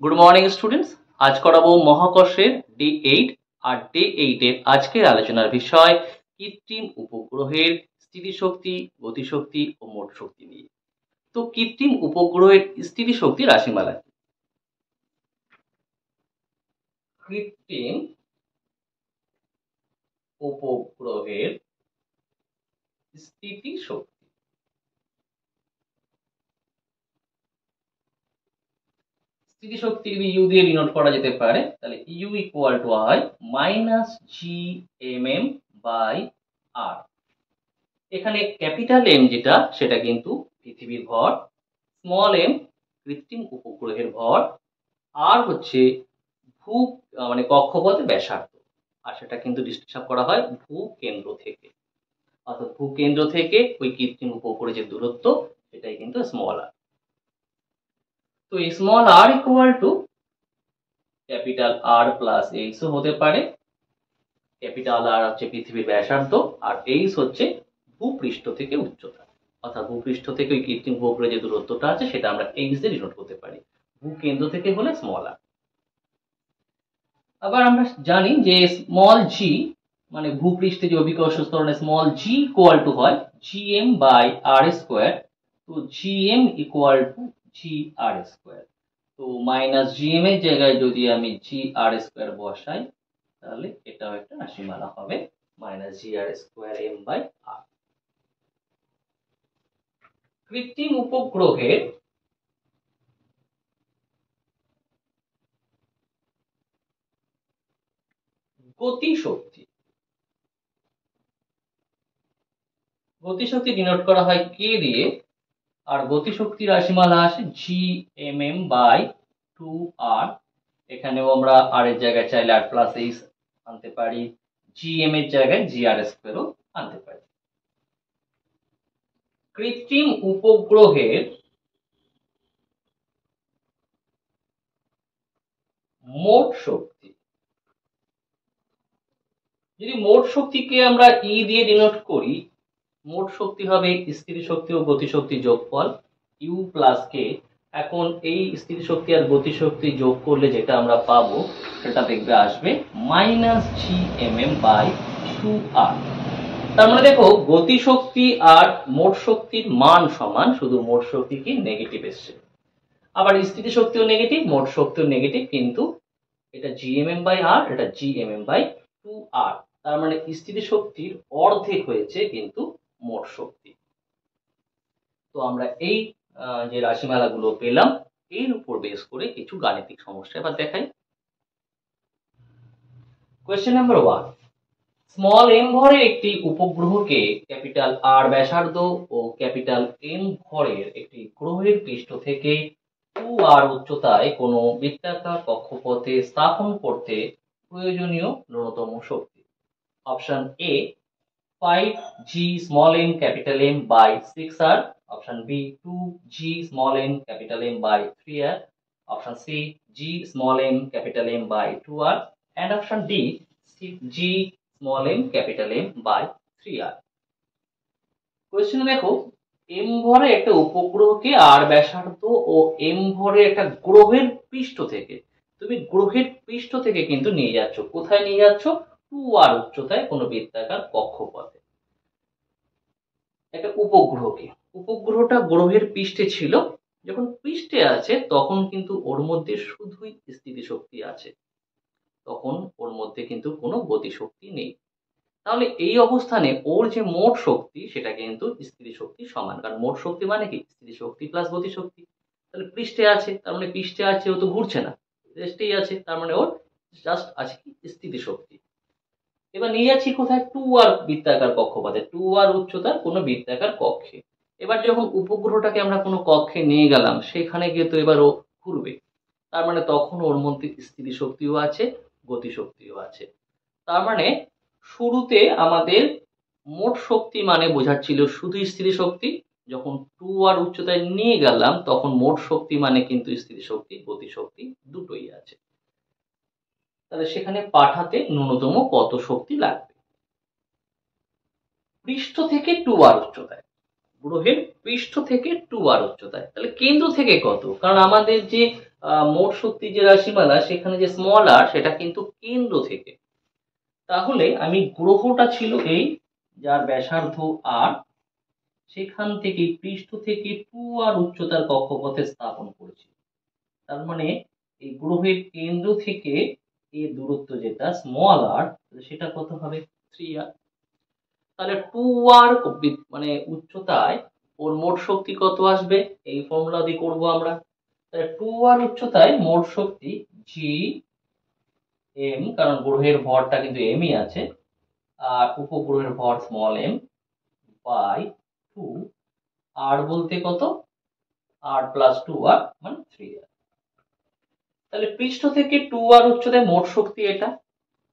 Good morning students. আজ করাবো মহাকর্ষের day 8 আর day 8 এর আজকের আলোচনার বিষয় কৃত্রিম উপগ্রহের স্থিতিশক্তি, গতিশক্তি ও মোট শক্তি নিয়ে। তো কৃত্রিম উপগ্রহের স্থিতিশক্তি রাশিমালা কি? কৃত্রিম উপগ্রহের স্থিতিশক্তি স্থিতিশক্তি যদি ইউ দিয়ে ডিনোট করা যেতে পারে, তাহলে ইউ ইকুয়াল টু হয় minus G M M by R. এখানে ক্যাপিটাল এম যেটা সেটা কিন্তু পৃথিবীর ভর, স্মল এম কৃত্রিম উপগ্রহের ভর, আর হচ্ছে ভূ মানে কক্ষপথ ব্যাসার্ধ, আর সেটা কিন্তু হিসাব করা হয় ভূকেন্দ্র থেকে। অর্থাৎ ভূকেন্দ্র থেকে ওই কৃত্রিম উপগ্রহের যে দূরত্ব সেটাই কিন্তু স্মল আর। তো small r equal to capital r plus এইচও হতে পারে। ক্যাপিটাল আর হচ্ছে পৃথিবীর ব্যাসার্ধ, আর এইচ হচ্ছে ভূপৃষ্ঠ থেকে উচ্চতা। অর্থাৎ ভূপৃষ্ঠ থেকে ওই কৃত্রিম উপগ্রহের যে দূরত্বটা আছে সেটা আমরা এইচ দিয়ে ডিনোট করতে পারি, ভূকেন্দ্র থেকে হলে স্মল আর। আবার আমরা জানি যে স্মল জি মানে ভূপৃষ্ঠে যে অভিকর্ষ ত্বরণে স্মল জি ইকুয়াল টু হয় জিএম বাই আর স্কোয়ার। তো GM equal to g R square. তো মাইনাস জিএম এর জায়গায় যদি আমি জি আর স্কোয়ার বসাই, তাহলে এটাও একটা রাশিমালা হবে minus G R square M by R. কৃত্রিম উপগ্রহের গতিশক্তি গতিশক্তি ডিনোট করা হয় কে দিয়ে, আর গতিশক্তি রাশিমালা আসে G M M by two R. এখানেও আমরা আর এর জায়গায় চাইলে আর প্লাস এইচ আনতে পারি, জি এম এর জায়গায় জি আর স্কোয়ারও আনতে পারি। কৃত্রিম উপগ্রহের মোট শক্তি, যদি মোট শক্তিকে আমরা ই দিয়ে ডিনোট করি, মোট শক্তি হবে স্থিতিশক্তি ও গতিশক্তি যোগফল ইউ প্লাস কে। এখন এই স্থিতিশক্তি আর গতিশক্তি যোগ করলে যেটা আমরা পাবো সেটা দেখবে আসবে minus G M M by two R. তার মানে দেখো গতিশক্তি আর মোট শক্তির মান সমান, শুধু মোট শক্তি কি নেগেটিভ এসছে। আবার স্থিতিশক্তিও নেগেটিভ, মোট শক্তিও নেগেটিভ, কিন্তু এটা জিএমএম বাই আর, এটা জিএমএম বাই টু আর। তার মানে স্থিতিশক্তির অর্ধেক হয়েছে কিন্তু মোট শক্তি। তো আমরা এই যে রাশিমালাগুলো পেলাম এর উপর বেস করে কিছু গাণিতিক সমস্যা এবার দেখাই। কোয়েশ্চেন নাম্বার 1, স্মল এম ভরের একটি উপগ্রহকে ক্যাপিটাল আর ব্যাসার্ধ ও ক্যাপিটাল এম ভরের একটি গ্রহের পৃষ্ঠ থেকে 2r উচ্চতায় কোনো বৃত্তাকার কক্ষপথে স্থাপন করতে প্রয়োজনীয় ন্যূনতম শক্তি। Option A 5g small m capital M by 6r, option B 2g small m capital M by 3r, option C g small m capital M by 2r, and option D g small m capital M by 3r. কোয়েশ্চেনে দেখো M ভরে একটা উপগ্রহকে আর ব্যাসার্ধ ও M ভরে একটা গ্রহের পৃষ্ঠ থেকে, তুমি গ্রহের পৃষ্ঠ থেকে কিন্তু নিয়ে যাচ্ছ, কোথায় নিয়ে যাচ্ছ? 2r উচ্চতায় কোনো বৃত্তাকার কক্ষপথে একটা উপগ্রহকে। উপগ্রহটা গ্রহের পৃষ্ঠে ছিল, যখন পৃষ্ঠে আছে তখন কিন্তু ওর মধ্যে শুধুই স্থিতিশক্তি আছে, তখন ওর মধ্যে কিন্তু কোনো গতিশক্তি নেই। তাহলে এই অবস্থানে ওর যে মোট শক্তি সেটা কিন্তু স্থিতিশক্তির সমান, কারণ মোট শক্তি মানে কি স্থিতিশক্তি প্লাস গতিশক্তি। তাহলে পৃষ্ঠে আছে তার মানে পৃষ্ঠে আছে, ও তো ঘুরছে না, রেস্টেই আছে, তার মানে ওর জাস্ট আছে কি স্থিতিশক্তি। এবার নিয়ে যাচ্ছি কোথায়? 2r বৃত্তাকার কক্ষপথে, 2r উচ্চতার কোনো বৃত্তাকার কক্ষে। এবার যখন উপগ্রহটাকে আমরা কোনো কক্ষে নিয়ে গেলাম সেখানে গিয়ে তো এবার ও ঘুরবে, তার মানে তখন ওর মধ্যে স্থিতিশক্তিও আছে, গতিশক্তিও আছে। তার মানে শুরুতে আমাদের মোট শক্তি মানে বোঝাচ্ছিল শুধু স্থিতিশক্তি, যখন 2r উচ্চতায় নিয়ে গেলাম তখন মোট শক্তি মানে কিন্তু স্থিতিশক্তি গতিশক্তি দুটোই আছে। তাহলে সেখানে পাঠাতে ন্যূনতম কত শক্তি লাগবে? পৃষ্ঠ থেকে 2r উচ্চতায়, গ্রহের পৃষ্ঠ থেকে 2r উচ্চতায়, তাহলে কেন্দ্র থেকে কত? কারণ আমাদের যে মোট শক্তি যে রাশিমালা সেখানে যে স্মল আর সেটা কিন্তু কেন্দ্র থেকে। তাহলে আমি গ্রহটা ছিল এই, যার ব্যাসার্ধ আর, সেখান থেকে পৃষ্ঠ থেকে 2r উচ্চতার কক্ষপথে স্থাপন করেছি। তার মানে এই গ্রহের কেন্দ্র থেকে এর দূরত্ব যেটা স্মল আর, সেটা কত হবে? 3r। তাহলে 2r মানে উচ্চতায় ওর মোট শক্তি কত আসবে? এই ফর্মুলা দিয়ে করবো আমরা। তাহলে 2r উচ্চতায় মোট শক্তি জি এম, কারণ গ্রহের ভরটা কিন্তু এমই আছে, আর উপগ্রহের ভর স্মল এম বাই 2, আর বলতে কত? আর প্লাস 2r মানে 3r। তাহলে পৃষ্ঠ থেকে 2r উচ্চতায় মোট শক্তি এটা,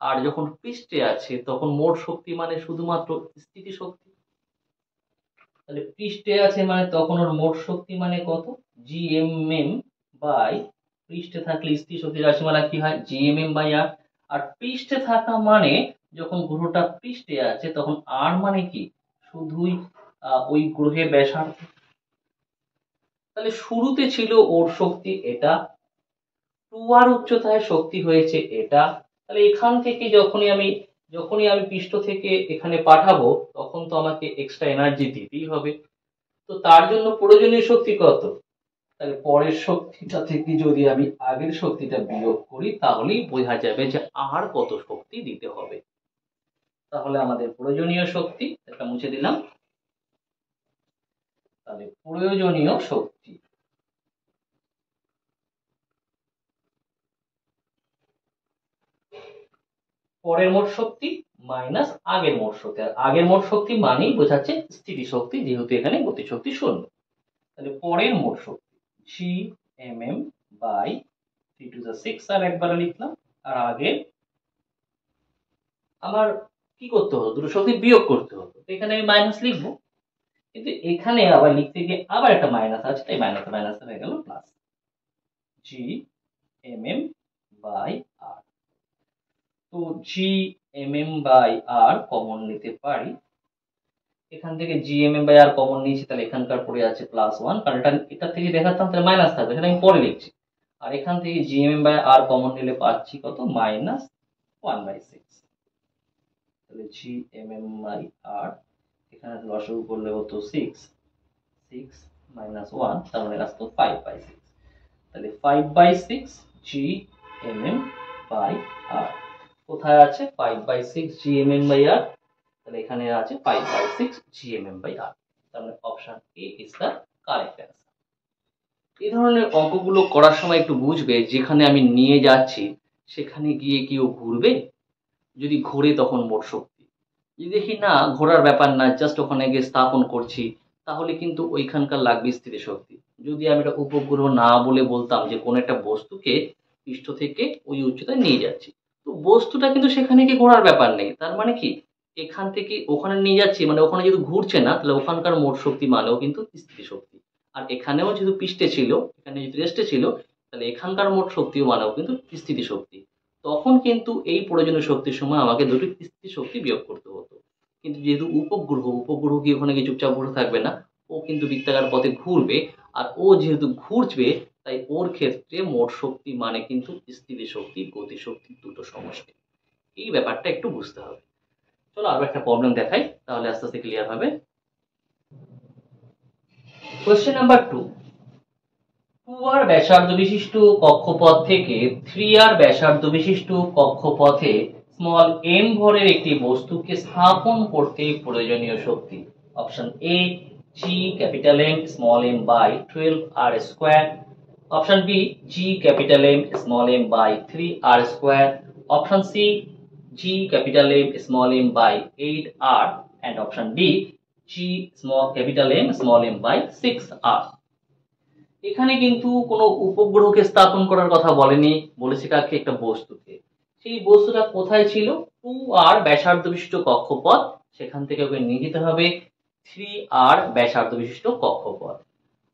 আর যখন পৃষ্ঠে আছে তখন মোট শক্তি মানে শুধুমাত্র স্থিতি শক্তি। তাহলে পৃষ্ঠে আছে মানে তখন ওর মোট শক্তি মানে কত? জিএমএম বাই, পৃষ্ঠে থাকলে স্থির শক্তি রাশিমালা কি হয়? জিএমএম বাই আর। আর পৃষ্ঠে থাকা মানে যখন গ্রহটা পৃষ্ঠে আছে তখন আর মানে কি? শুধুই ওই গ্রহের ব্যাসার্ধ। তাহলে শুরুতে ছিল ওর শক্তি এটা, 2r উচ্চতায় শক্তি হয়েছে এটা। তাহলে এখান থেকে যখনই আমি পৃষ্ঠ থেকে এখানে পাঠাবো তখন তো আমাকে এক্সট্রা এনার্জি দিতেই হবে। তো তার জন্য প্রয়োজনীয় শক্তি কত? তাহলে পরের শক্তিটা থেকে যদি আমি আগের শক্তিটা বিয়োগ করি তাহলেই বোঝা যাবে যে আর কত শক্তি দিতে হবে। তাহলে আমাদের প্রয়োজনীয় শক্তি, এটা মুছে দিলাম। তাহলে প্রয়োজনীয় শক্তি পরের মোট শক্তি মাইনাস আগের মোট শক্তি, আর আগের মোট শক্তি মানেই বোঝাচ্ছে স্থিতি শক্তি, যেহেতু এখানে গতিশক্তি শূন্য। তাহলে পরের মোট শক্তি G M M by 3 to the 6 R একবারে লিখলাম। আর আগে আমার কি করতে হতো? দুটো শক্তি বিয়োগ করতে হতো, এখানে আমি মাইনাস লিখবো, কিন্তু এখানে আবার লিখতে গিয়ে আবার একটা মাইনাস আছে, তাই মাইনাস মাইনাস হয়ে গেল plus G M M by R. তো G M M by R common নিতে পারি, এখান থেকে জিএমএম বাই আর কমন নিয়েছি, তাহলে এখানকার পড়ে আছে +1, কারণ এটা থেকে দেখাতাম তাহলে মাইনাস থাকবে, সেটা আমি পরে লিখছি। আর এখান থেকে জিএমএম বাই আর কমন নিলে পাচ্ছি কত? -1/6। তাহলে জিএমএম বাই আর এখানে লসাগু করলে হতো 6 -1, তার মানে আসতো 5/6। তাহলে 5/6 জিএমএম বাই আর। কোথায় আছে 5/6 জিএমএম বাই আর? তাহলে এখানে আছে 5/6 GMM by R। তাহলে option A is the correct answer. এই ধরনের অঙ্কগুলো করার সময় একটু বুঝবে, যেখানে আমি নিয়ে যাচ্ছি সেখানে গিয়ে কি ও ঘুরবে? যদি ঘোরে তখন মোট শক্তি। যদি দেখি না ঘোরার ব্যাপার না, জাস্ট ওখানে গিয়ে স্থাপন করছি, তাহলে কিন্তু ওইখানকার লাগবে স্থিতি শক্তি। যদি আমি এটা উপগ্রহ না বলে বলতাম যে কোনো একটা বস্তুকে পৃষ্ঠ থেকে ওই উচ্চতায় নিয়ে যাচ্ছি, তো বস্তুটা কিন্তু সেখানে গিয়ে ঘোরার ব্যাপার নেই। তার মানে কি, এখান থেকে ওখানে নিয়ে যাচ্ছি মানে ওখানে যেহেতু ঘুরছে না, তাহলে ওখানকার মোট শক্তি মানেও কিন্তু স্থিতি শক্তি। আর এখানেও যেহেতু পৃষ্ঠে ছিল, এখানে যেহেতু রেস্টে ছিল, তাহলে এখানকার মোট শক্তিও মানেও কিন্তু স্থিতি শক্তি। তখন কিন্তু এই প্রয়োজনীয় শক্তির সময় আমাকে দুটি স্থিতি শক্তি বিয়োগ করতে হতো। কিন্তু যেহেতু উপগ্রহ কি ওখানে গিয়ে চুপচাপ বসে থাকবে না, ও কিন্তু বৃত্তাকার পথে ঘুরবে। আর ও যেহেতু ঘুরবে, তাই ওর ক্ষেত্রে মোট শক্তি মানে কিন্তু স্থিতি শক্তি, গতিশক্তি দুটো সমষ্টি। এই ব্যাপারটা একটু বুঝতে হবে। চলো আরো একটা প্রবলেম দেখাই, তাহলে আস্তে আস্তে ক্লিয়ার হবে। কোশ্চেন নাম্বার 2, 2r ব্যাসার্ধ বিশিষ্ট কক্ষপথ থেকে 3r ব্যাসার্ধ বিশিষ্ট কক্ষপথে স্মল m ভরের একটি বস্তুকে স্থাপন করতে প্রয়োজনীয় শক্তি। Option A G capital M small M by 12r square, option B G capital M small M by 3r square, option C G capital M small M by 8r, and option D G capital M small M by 6r। এখানে কিন্তু কোনো উপগ্রহকে স্থাপন করার কথা বলেনি, বলেছে কাকে? একটা বস্তুকে। সেই বস্তুটা কোথায় ছিল? 2r ব্যাসার্ধ বিশিষ্ট কক্ষপথ, সেখান থেকে ওকে নিয়ে যেতে হবে 3r ব্যাসার্ধ বিশিষ্ট কক্ষপথ।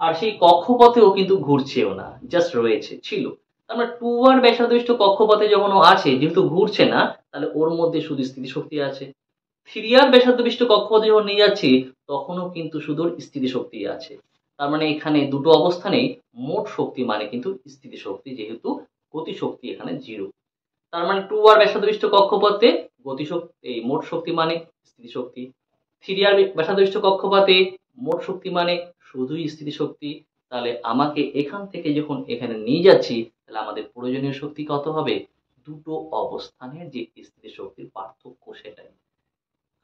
আর সেই কক্ষপথেও কিন্তু ঘুরছেও না, জাস্ট রয়েছে, ছিল। আমরা 2r ব্যাসার্ধ বিশিষ্ট কক্ষপথে যখন ও আছে, যেহেতু ঘুরছে না, তাহলে ওর মধ্যে শুধু স্থিতিশক্তি আছে। 3r ব্যাসার্ধ বিশিষ্ট কক্ষপথে যখন নিয়ে যাচ্ছি তখনও কিন্তু শুধু স্থিতিশক্তি আছে। তার মানে এখানে দুটো অবস্থানেই মোট শক্তি মানে কিন্তু স্থিতিশক্তি, যেহেতু গতিশক্তি এখানে 0। তার মানে 2r ব্যাসার্ধ বিশিষ্ট কক্ষপথে গতিশক্তি এই মোট শক্তি মানে স্থিতিশক্তি, 3r ব্যাসার্ধ বিশিষ্ট কক্ষপথে মোট শক্তি মানে শুধুই স্থিতিশক্তি। তাহলে আমাকে এখান থেকে যখন এখানে নিয়ে যাচ্ছি, তাহলে আমাদের প্রয়োজনীয় শক্তি কত হবে? দুটো অবস্থানের যে স্থিতিশক্তির পার্থক্য সেটাই।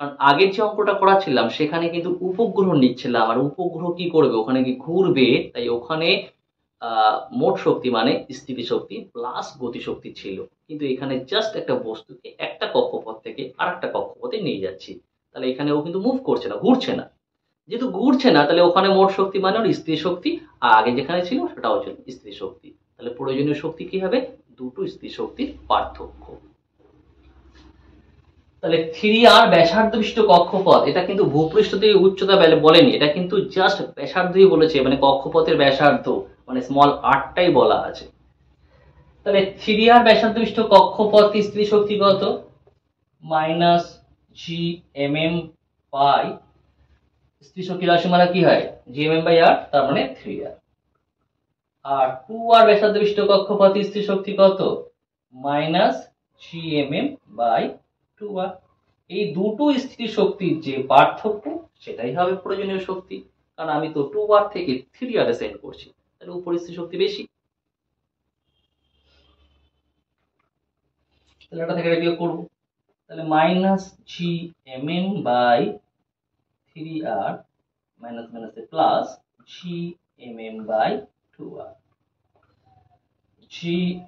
কারণ আগের যে অঙ্কটা করাচ্ছিলাম সেখানে কিন্তু উপগ্রহ নিচ্ছিলাম, আর উপগ্রহ কি করবে? ওখানে কি ঘুরবে, তাই ওখানে মোট শক্তি মানে স্থিতিশক্তি প্লাস গতিশক্তি ছিল। কিন্তু এখানে জাস্ট একটা বস্তুকে একটা কক্ষপথ থেকে আরেকটা কক্ষপথে নিয়ে যাচ্ছি, তাহলে এখানে ও কিন্তু মুভ করছে না, ঘুরছে না। যেহেতু ঘুরছে না, তাহলে ওখানে মোট শক্তি মানে ওর স্থিতিশক্তি, আর আগে যেখানে ছিল সেটা হচ্ছে স্থিতিশক্তি। তাহলে প্রয়োজনীয় শক্তি কি হবে? দুটো স্থিতিশক্তির পার্থক্য। তাহলে 3r ব্যাসার্ধ বিশিষ্ট কক্ষপথ, এটা কিন্তু ভূপৃষ্ঠ থেকে উচ্চতা বলেনি, এটা কিন্তু জাস্ট ব্যাসার্ধই বলেছে, মানে কক্ষপথের ব্যাসার্ধ মানে স্মল আরটাই বলা আছে। তাহলে 3r ব্যাসার্ধ বিশিষ্ট কক্ষপথ স্থিতিশক্তি কত? -gmm বাই স্থিতিশক্তি রাশিমালা কি হয়? gmm/r, তার মানে 3r। আর 2r ব্যাসার্ধ বিশিষ্ট কক্ষপথ স্থিতিশক্তি কত? -gmm/2r। এই দুটো স্থিতিশক্তির যে পার্থক্য সেটাই হবে প্রয়োজনীয় শক্তি। কারণ আমি তো 2r থেকে 3r এ সেন্ড করছি, তাহলে উপর স্থিতিশক্তি বেশি। তাহলে এটা থেকে বিয়োগ করব, তাহলে -gmm/3r মাইনাস মাইনাসে প্লাস gmm/2r।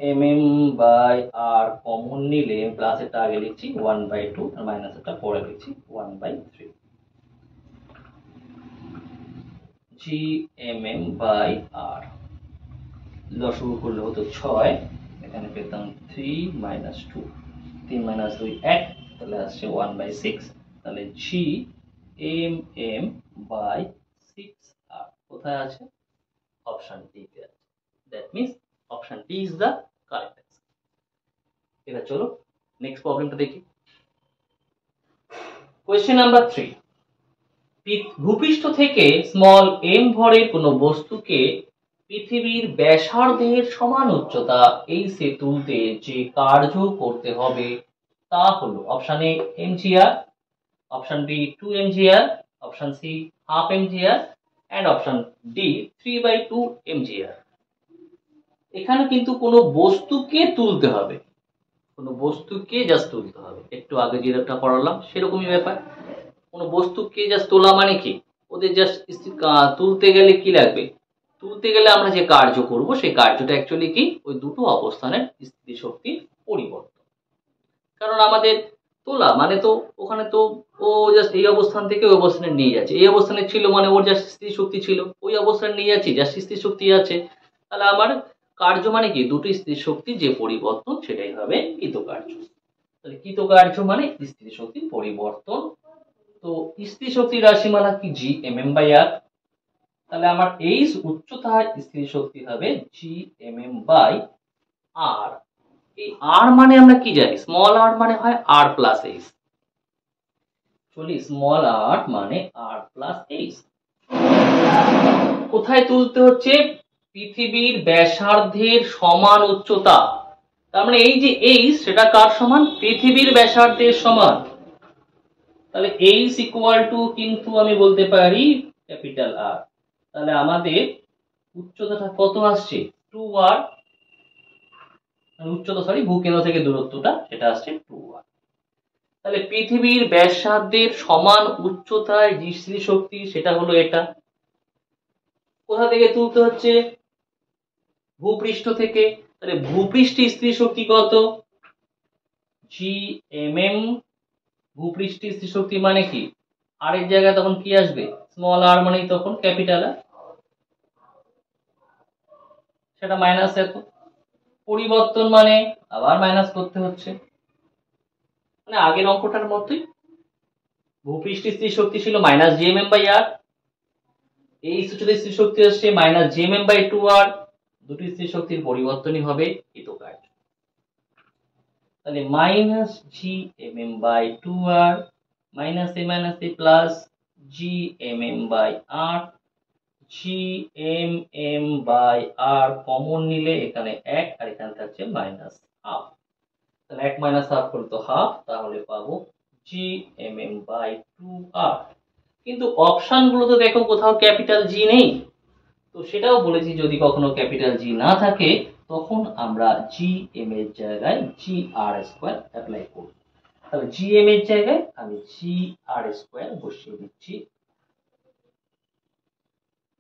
gmm/r কমন নিলে প্লাস এটা আগে লিখছি 1/2 আর মাইনাস এটা পরে লিখছি 1/3। gmm/r লসাগু করলে হতো 6, এখানে পেতাম 3 - 2, 3 - 2 1, তাহলে আসছে 1/6। তাহলে gmm/6r কোথায় আছে? অপশন ডি তে আছে। That means option D is the correct answer. এবার চলো নেক্সট প্রবলেমটা দেখি। কোয়েশ্চেন নাম্বার 3, ভূপৃষ্ঠ থেকে স্মল m ভরের কোনো বস্তুকে পৃথিবীর ব্যাসার্ধের সমান উচ্চতা এইচে তুলতে যে কার্য করতে হবে তা হলো option A mgr, option B 2 mgr, option C half mgr and option D 3/2 mgr। এখানে কিন্তু কোনো বস্তুকে তুলতে হবে, কোনো বস্তুকে জাস্ট তুলতে হবে। একটু আগে যেটা পড়ালাম সেরকমই ব্যাপার। কোনো বস্তুকে জাস্ট তোলা মানে কি? ওদের জাস্ট তুলতে গেলে কি লাগবে? তুলতে গেলে আমরা যে কার্য করব সেই কার্যটা অ্যাকচুয়ালি কি? ওই দুটো অবস্থানের স্থিতিশক্তির পরিবর্তন। কারণ আমাদের তোলা মানে তো ওখানে তো ও জাস্ট এই অবস্থান থেকে ওই অবস্থানে নিয়ে যাচ্ছে, এই অবস্থানে ছিল মানে ওর জাস্ট স্থিতিশক্তি ছিল, ওই অবস্থানে নিয়ে যাচ্ছি জাস্ট স্থিতিশক্তি আছে। তাহলে আমার কার্য মানে কি? দুটো স্থিতিশক্তির যে পরিবর্তন সেটাই হবে কৃতকার্য। তাহলে কৃতকার্য মানে স্থিতিশক্তির পরিবর্তন। তো স্থিতিশক্তির রাশিমালা কি? gmm/r। তাহলে আমার এই উচ্চতার স্থিতিশক্তি হবে gmm/r। এই r মানে আমরা কি জানি? স্মল r মানে হয় r প্লাস h। চলি স্মল r মানে r প্লাস h। কোথায় তুলতে হচ্ছে? পৃথিবীর ব্যাসার্ধের সমান উচ্চতা। তার মানে এই যে h সেটা কার সমান? পৃথিবীর ব্যাসার্ধের সমান। তাহলে h ইকুয়াল টু কিন্তু আমি বলতে পারি ক্যাপিটাল R। তাহলে আমাদের উচ্চতাটা কত আসছে? 2r, উচ্চতা সরি ভূকেন্দ্র থেকে দূরত্বটা সেটা আসছে 2r। তাহলে পৃথিবীর ব্যাসার্ধের সমান উচ্চতায় যে স্থিতিশক্তি সেটা হলো এটা। কোথা থেকে তুলতে হচ্ছে? ভূপৃষ্ঠ থেকে। তাহলে ভূপৃষ্ঠের স্থিতিশক্তি কত? gmm। ভূপৃষ্ঠের স্থিতিশক্তি মানে কি? আর এর জায়গায় তখন কি আসবে? স্মল r মানেই তখন ক্যাপিটাল R, সেটা মাইনাস এত। পরিবর্তন মানে আবার মাইনাস করতে হচ্ছে, মানে আগের অঙ্কটার মতোই। ভূপৃষ্ঠের স্থিতিশক্তি ছিল -gmm/r, এই উচ্চতার স্থিতিশক্তি আসছে -gmm/2r। দুটি স্থিতিশক্তির পরিবর্তনই হবে কৃতকার্য। তাহলে -gmm/2r minus a plus gmm/r, G M M by R common নিলে এখানে 1 আর এখানে থাকছে মাইনাস হাফ। তাহলে 1 মাইনাস হাফ করলে তো হাফ, তাহলে পাবো জি এম এম বাই 2r। কিন্তু অপশনগুলোতে দেখো কোথাও ক্যাপিটাল জি নেই। তো সেটাও বলেছি যদি কখনো ক্যাপিটাল জি না থাকে তখন আমরা জি এম এর জায়গায় জি আর স্কোয়ার অ্যাপ্লাই করব। তাহলে জি এম এর জায়গায় আমি জি আর স্কোয়ার বসিয়ে দিচ্ছি।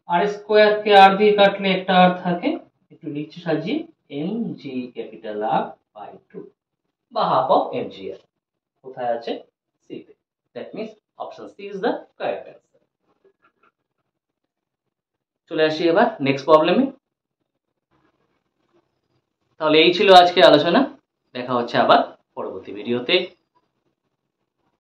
আর স্কোয়ার কে আর দিয়ে কাটলে একটা আর থাকে, একটু লিখছি সাজিয়ে, M G capital R by 2 বা half of M G R. কোথায় আছে? সি তে। That means option C is the correct answer. চলে আসি এবার নেক্সট প্রবলেমে। তাহলে এই ছিল আজকে আলোচনা। দেখা হচ্ছে আবার পরবর্তী ভিডিওতে।